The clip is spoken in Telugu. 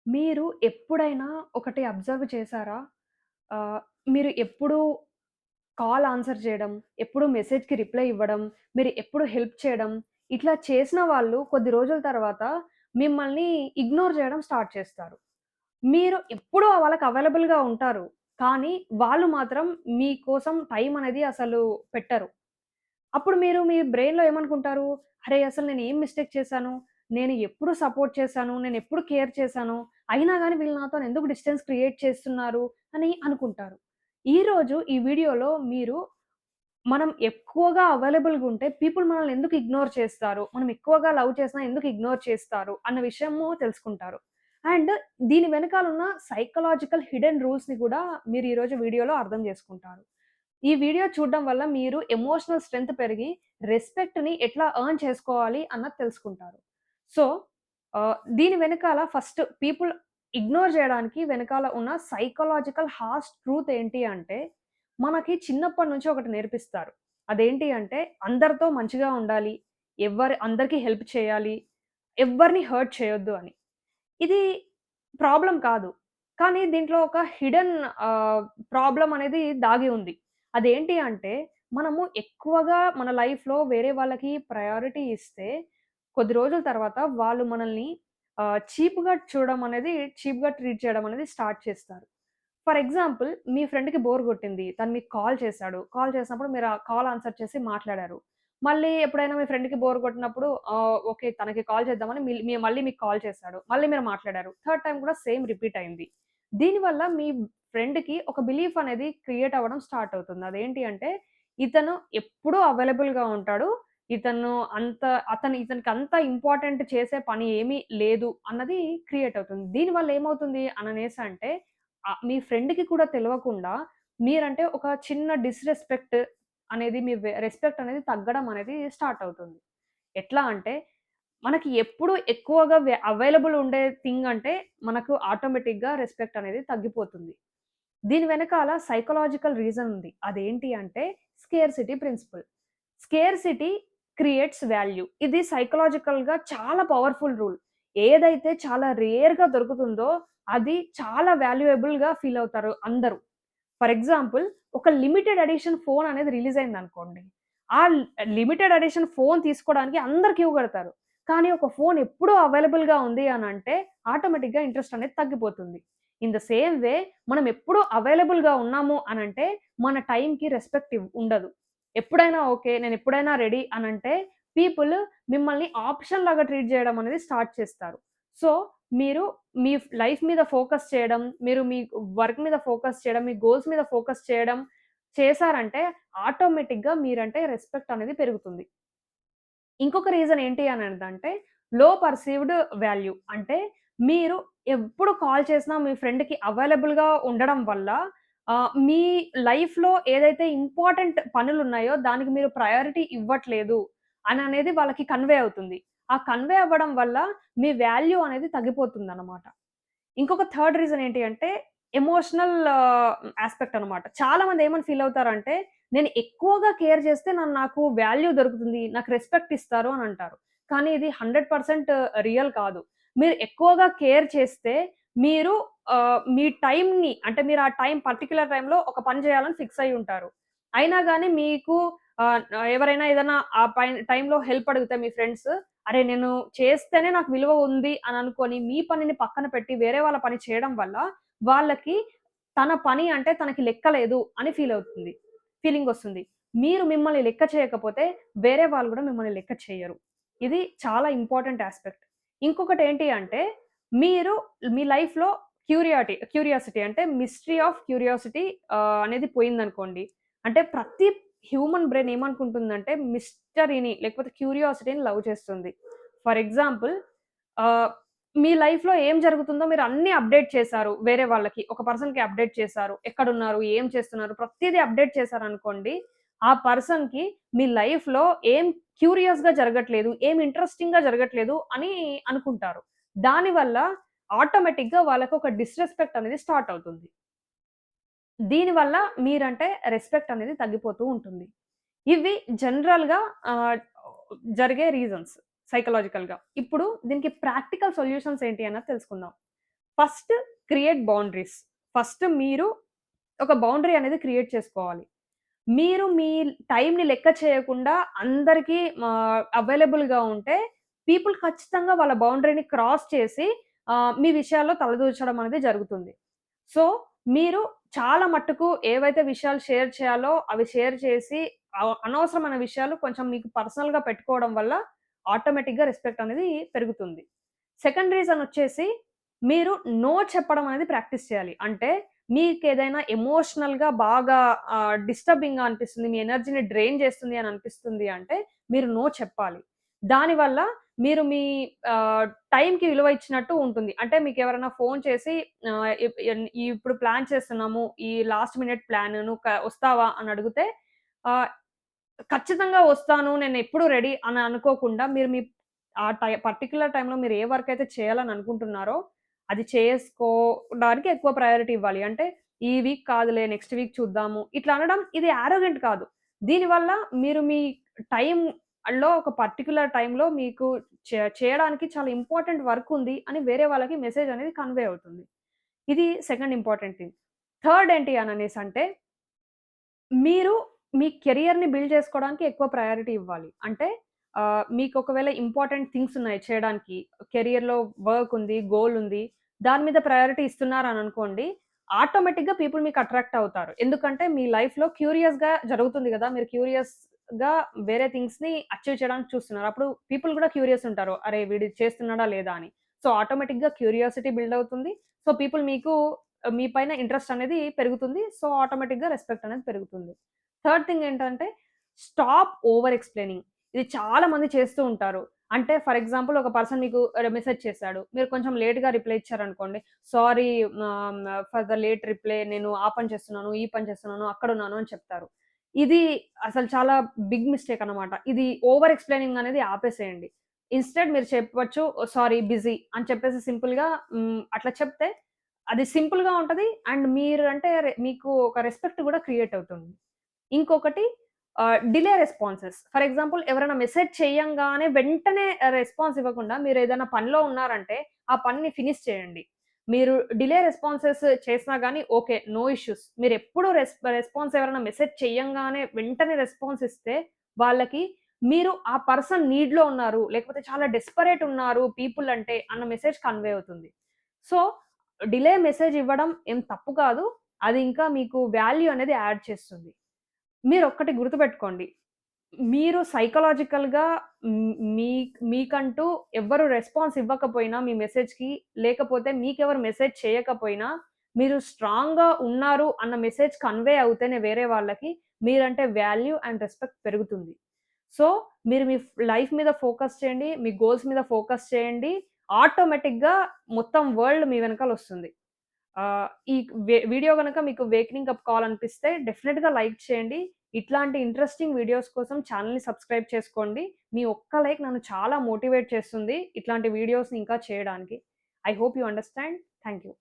మీరు ఎప్పుడైనా ఒకటి అబ్జర్వ్ చేశారా? ఆహ్, మీరు ఎప్పుడు కాల్ ఆన్సర్ చేయడం, ఎప్పుడు మెసేజ్‌కి రిప్లై ఇవ్వడం, మీరు ఎప్పుడు హెల్ప్ చేయడం, ఇట్లా చేసిన వాళ్ళు కొద్ది రోజుల తర్వాత మిమ్మల్ని ఇగ్నోర్ చేయడం స్టార్ట్ చేస్తారు. మీరు ఎప్పుడూ వాళ్ళకి అవైలబుల్‌గా ఉంటారు. కానీ వాళ్ళు మాత్రం మీకోసం టైం అనేది అసలు పెట్టరు. అప్పుడు మీరు మీ బ్రెయిన్‌లో ఏమనుకుంటారు? అరే! అసలు నేనేం మిస్టేక్ చేశాను? నేను ఎప్పుడు సపోర్ట్ చేశాను? నేనెప్పుడు కేర్ చేశాను? అయినా గాని వీళ్ళు నాతోని ఎందుకు డిస్టెన్స్ క్రియేట్ చేస్తున్నారు? అని అనుకుంటారు. ఈరోజు ఈ వీడియోలో మీరు మనం ఎక్కువగా అవైలబుల్‌గా ఉంటే పీపుల్ మనల్ని ఎందుకు ఇగ్నోర్ చేస్తారు? మనం ఎక్కువగా లవ్ చేసినా ఎందుకు ఇగ్నోర్ చేస్తారు? అన్న విషయము తెలుసుకుంటారు. అండ్ దీని వెనకాలున్న సైకలాజికల్ హిడెన్ రూల్స్‌ని కూడా మీరు ఈరోజు వీడియోలో అర్థం చేసుకుంటారు. ఈ వీడియో చూడడం వల్ల మీరు ఎమోషనల్ స్ట్రెంత్ పెరిగి రెస్పెక్ట్‌ని ఎట్లా ఎర్న్ చేసుకోవాలి అన్నది తెలుసుకుంటారు. సో, దీని వెనకాల ఫస్ట్ పీపుల్ ఇగ్నోర్ చేయడానికి వెనకాల ఉన్న సైకలాజికల్ హార్ష్ ట్రూత్ ఏంటి అంటే, మనకి చిన్నప్పటి నుంచి ఒకటి నేర్పిస్తారు. అదేంటి అంటే అందరితో మంచిగా ఉండాలి. అందరికి హెల్ప్ చేయాలి. ఎవ్వరిని హర్ట్ చేయొద్దు అని. ఇది ప్రాబ్లమ్ కాదు. కానీ దీంట్లో ఒక హిడెన్ ఆహ్, ప్రాబ్లమ్ అనేది దాగి ఉంది. అదేంటి అంటే, మనము ఎక్కువగా మన లైఫ్‌లో వేరే వాళ్ళకి ప్రయారిటీ ఇస్తే, కొద్ది రోజుల తర్వాత వాళ్ళు మనల్ని చీప్‌గా చూడడం అనేది చీప్‌గా ట్రీట్ చేయడం అనేది స్టార్ట్ చేస్తారు. ఫర్ ఎగ్జాంపుల్ మీ ఫ్రెండ్‌కి బోర్ కొట్టింది. తను మీకు కాల్ చేశాడు. కాల్ చేసినప్పుడు మీరు ఆ కాల్ ఆన్సర్ చేసి మాట్లాడారు. మళ్ళీ ఎప్పుడైనా మీ ఫ్రెండ్‌కి బోర్ కొట్టినప్పుడు ఓకే. తనకి కాల్ చేద్దామని మళ్ళీ మీకు కాల్ చేశాడు. మళ్ళీ మీరు మాట్లాడారు. థర్డ్ టైమ్ కూడా సేమ్ రిపీట్ అయింది. దీనివల్ల మీ ఫ్రెండ్‌కి ఒక బిలీఫ్ అనేది క్రియేట్ అవ్వడం స్టార్ట్ అవుతుంది. అదేంటి అంటే ఇతను ఎప్పుడూ అవైలబుల్‌గా ఉంటాడు. ఇతను అంత ఇతనికి అంత ఇంపార్టెంట్ చేసే పని ఏమీ లేదు అన్నది క్రియేట్ అవుతుంది. దీనివల్ల ఏమవుతుంది అననేసంటే మీ ఫ్రెండ్‌కి కూడా తెలవకుండా మీరంటే ఒక చిన్న డిస్‌రెస్పెక్ట్ అనేది మీ రెస్పెక్ట్ అనేది తగ్గడం అనేది స్టార్ట్ అవుతుంది. ఎట్లా అంటే మనకి ఎప్పుడు ఎక్కువగా అవైలబుల్ ఉండే థింగ్ అంటే మనకు ఆటోమేటిక్‌గా రెస్పెక్ట్ అనేది తగ్గిపోతుంది. దీని వెనకాల సైకలాజికల్ రీజన్ ఉంది. అదేంటి అంటే scarcity principle. Scarcity creates value. ఇది సైకలాజికల్‌గా చాలా పవర్‌ఫుల్ రూల్. ఏదైతే చాలా రేర్‌గా దొరుకుతుందో అది చాలా వాల్యుయబుల్‌గా ఫీల్ అవుతారు అందరూ. ఫర్ ఎగ్జాంపుల్ ఒక లిమిటెడ్ ఎడిషన్ ఫోన్ అనేది రిలీజ్ అయిందనుకోండి. ఆ లిమిటెడ్ ఎడిషన్ ఫోన్ తీసుకోవడానికి అందరూ క్యూ కడతారు. కానీ ఒక ఫోన్ ఎప్పుడూ అవైలబుల్‌గా ఉంది అనంటే ఆటోమేటిక్‌గా ఇంట్రెస్ట్ అనేది తగ్గిపోతుంది. ఇన్ ద సేమ్ వే మనం ఎప్పుడూ అవైలబుల్‌గా ఉన్నాము అనంటే మన టైంకి రెస్పెక్ట్ ఉండదు. ఎప్పుడైనా ఓకే. నేనెప్పుడైనా రెడీ అనంటే పీపుల్ మిమ్మల్ని ఆప్షన్ లాగా ట్రీట్ చేయడం అనేది స్టార్ట్ చేస్తారు. సో, మీరు మీ లైఫ్ మీద ఫోకస్ చేయడం, మీరు మీ వర్క్ మీద ఫోకస్ చేయడం, మీ గోల్స్ మీద ఫోకస్ చేయడం చేశారంటే ఆటోమేటిక్‌గా మీరంటే రెస్పెక్ట్ అనేది పెరుగుతుంది. ఇంకొక రీజన్ ఏంటి అనదంటే లో పర్సీవ్డ్ వాల్యూ. అంటే మీరు ఎప్పుడు కాల్ చేసినా మీ ఫ్రెండ్‌కి అవైలబుల్‌గా ఉండడం వల్ల మీ లైఫ్‌లో ఏదైతే ఇంపార్టెంట్ పనులున్నాయో దానికి మీరు ప్రయారిటీ ఇవ్వట్లేదు అననేది వాళ్ళకి కన్వే అవుతుంది. ఆ కన్వే అవ్వడం వల్ల మీ వాల్యూ అనేది తగ్గిపోతుందనమాట. ఇంకొక థర్డ్ రీజన్ ఏంటి అంటే ఎమోషనల్ యాస్పెక్ట్ అనమాట. చాలా మంది ఏమని ఫీల్ అవుతారంటే, నేను ఎక్కువగా కేర్ చేస్తే నాకు వాల్యూ దొరుకుతుంది. నాకు రెస్పెక్ట్ ఇస్తారు అని అంటారు. కానీ ఇది 100% రియల్ కాదు. మీరు ఎక్కువగా కేర్ చేస్తే మీరు మీ టైమ్‌ని అంటే మీరు ఆ పర్టిక్యులర్ టైమ్‌లో ఒక పని చేయాలని ఫిక్స్ అయ్యి ఉంటారు. అయినా గాని మీకు ఎవరైనా ఏదైనా ఆ టైమ్‌లో హెల్ప్ అడిగితే మీ ఫ్రెండ్స్ అరే! నేను చేస్తేనే నాకు విలువ ఉంది అని అనుకోని, మీ పనిని పక్కన పెట్టి వేరే వాళ్ళ పని చేయడం వల్ల, వాళ్ళకి తన పని అంటే తనకి లెక్క లేదు అని ఫీలింగొస్తుంది. మీరు మిమ్మల్ని లెక్క చేయకపోతే, వేరే వాళ్ళు గూడా మిమ్మల్ని లెక్క చేయరు. ఇది చాలా ఇంపార్టెంట్ యాస్పెక్ట్. ఇంకొకటేంటి అంటే, మీరు మీ లైఫ్‌లో క్యూరియాసిటీ అంటే మిస్టరీ ఆఫ్ క్యూరియాసిటీ అనేది పోయిందనుకోండి. అంటే ప్రతి హ్యూమన్ బ్రెయిన్ ఏమనుకుంటుందంటే మిస్టరీని లేకపోతే క్యూరియాసిటీని లవ్ చేస్తుంది. ఫర్ ఎగ్జాంపుల్ ఆహ్, మీ లైఫ్‌లో ఏం జరుగుతుందో మీరు అన్నీ అప్డేట్ చేశారు వేరే వాళ్ళకి. ఒక పర్సన్‌కి అప్డేట్ చేశారు. ఎక్కడున్నారు? ఏం చేస్తున్నారు? ప్రతీదీ అప్డేట్ చేశారనుకోండి. ఆ పర్సన్‌కి మీ లైఫ్‌లో ఏం క్యూరియస్‌గా జరగట్లేదు, ఏం ఇంట్రెస్టింగ్‌గా జరగట్లేదు అని అనుకుంటారు. దానివల్ల ఆటోమేటిక్‌గా వాళ్ళకి ఒక డిస్‌రెస్పెక్ట్ అనేది స్టార్ట్ అవుతుంది. దీనివల్ల మీరంటే రెస్పెక్ట్ అనేది తగ్గిపోతూ ఉంటుంది. ఇవి జనరల్‌గా ఆహ్, జరిగే రీజన్స్ సైకలాజికల్‌గా. ఇప్పుడు దీనికి ప్రాక్టికల్ సొల్యూషన్స్ ఏంటి అన్నది తెలుసుకుందాం. First create boundaries. ఫస్ట్ మీరు ఒక బౌండరీ అనేది క్రియేట్ చేసుకోవాలి. మీరు మీ టైమ్‌ని లెక్క చేయకుండా అందరికి అవైలబుల్‌గా ఉంటే, పీపుల్ ఖచ్చితంగా వాళ్ళ బౌండరీని క్రాస్ చేసి మీ విషయాల్లో తలదూర్చడం అనేది జరుగుతుంది. సో, మీరు చాలా మట్టుకు ఏవైతే విషయాలు షేర్ చేయాలో అవి షేర్ చేసి, అనవసరమైన విషయాలు కొంచెం మీకు పర్సనల్‌గా పెట్టుకోవడం వల్ల ఆటోమేటిక్‌గా రెస్పెక్ట్ అనేది పెరుగుతుంది. సెకండ్ రీజన్ వచ్చేసి మీరు నో చెప్పడం అనేది ప్రాక్టీస్ చేయాలి. అంటే మీకేదైనా ఎమోషనల్‌గా బాగా డిస్టర్బింగ్‌గా అనిపిస్తుంది. మీ ఎనర్జీని డ్రైన్ చేస్తుంది అని అనిపిస్తుంది అంటే మీరు నో చెప్పాలి. దానివల్ల మీరు మీ ఆహ్, టైమ్‌కి విలువ ఇచ్చినట్టు ఉంటుంది. అంటే మీకెవరైనా ఫోను చేసి ఇప్పుడు ప్లాన్ చేస్తున్నాము. ఈ లాస్ట్ మినిట్ ప్లాన్ నువ్వు వస్తావా అని అడిగితే ఆహ్, ఖచ్చితంగా వస్తాను. నేనెప్పుడు రెడీ అని అనుకోకుండా మీరు మీ ఆ పర్టిక్యులర్ టైమ్‌లో మీరు ఏ వర్క్ అయితే చేయాలని అనుకుంటున్నారో, అది చేసుకోవడానికి ఎక్కువ ప్రయారిటీ ఇవ్వాలి. అంటే ఈ వీక్ కాదులే నెక్స్ట్ వీక్ చూద్దాము. ఇట్లా అనడం ఇది యారోగెంట్ కాదు. దీనివల్ల మీరు మీ టైమ్‌లో ఒక పర్టిక్యులర్ టైమ్‌లో మీకు చేయడానికి చాలా ఇంపార్టెంట్ వర్క్ ఉంది అని వేరే వాళ్ళకి మెసేజ్ అనేది కన్వే అవుతుంది. ఇది సెకండ్ ఇంపార్టెంట్ థింగ్. థర్డ్ ఏంటి అననేసంటే మీరు మీ కెరియర్‌ని బిల్డ్ చేసుకోవడానికి ఎక్కువ ప్రయారిటీ ఇవ్వాలి. అంటే మీకు ఒకవేళ ఇంపార్టెంట్ థింగ్స్ ఉన్నాయి చేయడానికి. కెరియర్‌లో వర్క్ ఉంది, గోల్ ఉంది. దాని మీద ప్రయారిటీ ఇస్తున్నారని అనుకోండి. ఆటోమేటిక్‌గా పీపుల్ మీకు అట్రాక్ట్ అవుతారు. ఎందుకంటే మీ లైఫ్‌లో క్యూరియస్‌గా జరుగుతుంది గదా! మీరు క్యూరియస్‌గా వేరే థింగ్స్‌ని అచీవ్ చేయడానికి చూస్తున్నారు. అప్పుడు పీపుల్ గూడా క్యూరియస్ ఉంటారు. అరే! వీడు ఇది చేస్తున్నాడా లేదా అని. సో, ఆటోమేటిక్‌గా క్యూరియాసిటీ బిల్డ్ అవుతుంది. సో, పీపుల్ మీకు మీ పైన ఇంట్రెస్ట్ అనేది పెరుగుతుంది. సో, ఆటోమేటిక్‌గా రెస్పెక్ట్ అనేది పెరుగుతుంది. థర్డ్ థింగ్ ఏంటంటే, స్టాప్ ఓవర్ ఎక్స్‌ప్లెయినింగ్. ఇది చాలా మంది చేస్తూ ఉంటారు. అంటే ఫర్ ఎగ్జాంపుల్ ఒక పర్సన్ మీకు మెసేజ్ చేసాడు. మీరు కొంచెం లేట్‌గా రిప్లై ఇచ్చారనుకోండి. Sorry for the late reply నేను ఆ పని చేస్తున్నాను, ఈ పని చేస్తున్నాను, అక్కడున్నాను అని చెప్తారు. ఇది అసలు చాలా బిగ్ మిస్టేక్ అన్నమాట. ఇది ఓవర్ ఎక్స్‌ప్లెయినింగ్ అనేది ఆపేసేయండి. ఇన్‌స్టెడ్ మీరు చెప్పొచ్చు సారీ బిజీ అని చెప్పేసి సింపుల్‌గా అట్లా చెప్తే అది సింపుల్‌గా ఉంటది. అండ్ మీరంటే మీకు ఒక రెస్పెక్ట్ గూడా క్రియేట్ అవుతుంది. ఇంకొకటి డిలే రెస్పాన్సెస్. ఫర్ ఎగ్జాంపుల్ ఎవరైనా మెసేజ్ చేయంగానే వెంటనే రెస్పాన్స్ ఇవ్వకుండా మీరేదైనా పనిలో ఉన్నారంటే, ఆ పనిని ఫినిష్ చేయండి. మీరు డిలే రెస్పాన్సెస్ చేసినా గాని ఓకే. No issues. మీరెప్పుడు రెస్పాన్స్ ఎవరైనా మెసేజ్ చేయంగానే వెంటనే రెస్పాన్స్ ఇస్తే, వాళ్ళకి మీరు ఆ పర్సన్ నీడ్‌లో ఉన్నారు, లేకపోతే చాలా డెస్పరేట్ ఉన్నారు పీపుల్ అంటే అన్న మెసేజ్ కన్వే అవుతుంది. సో, డిలే మెసేజ్ ఇవ్వడం ఏం తప్పు కాదు. అది ఇంకా మీకు వాల్యూ అనేది యాడ్ చేస్తుంది. మీరొక్కటి గుర్తుపెట్టుకోండి. మీరు సైకలాజికల్‌గా మీకంటూ ఎవ్వరు రెస్పాన్స్ ఇవ్వకపోయినా మీ మెసేజ్‌కి, లేకపోతే మీకెవరు మెసేజ్ చేయకపోయినా, మీరు స్ట్రాంగ్‌గా ఉన్నారు అన్న మెసేజ్ కన్వే అవుతేనే వేరే వాళ్ళకి, మీరంటే వాల్యూ అండ్ రెస్పెక్ట్ పెరుగుతుంది. సో, మీరు మీ లైఫ్ మీద ఫోకస్ చేయండి. మీ గోల్స్ మీద ఫోకస్ చేయండి. ఆటోమేటిక్‌గా మొత్తం వరల్డ్ మీ వెనకాలొస్తుంది. ఈ వీడియో గనక మీకు వేకనింగ్ అప్ కాల్ అనిపిస్తే డెఫినిట్‌గా లైక్ చేయండి. ఇట్లాంటి ఇంట్రెస్టింగ్ వీడియోస్ కోసం ఛానెల్‌ని సబ్స్క్రైబ్ చేసుకోండి. మీ ఒక్క లైక్ నన్ను చాలా మోటివేట్ చేస్తుంది. ఇట్లాంటి వీడియోస్‌ని ఇంకా చేయడానికి. I hope you understand. Thank you.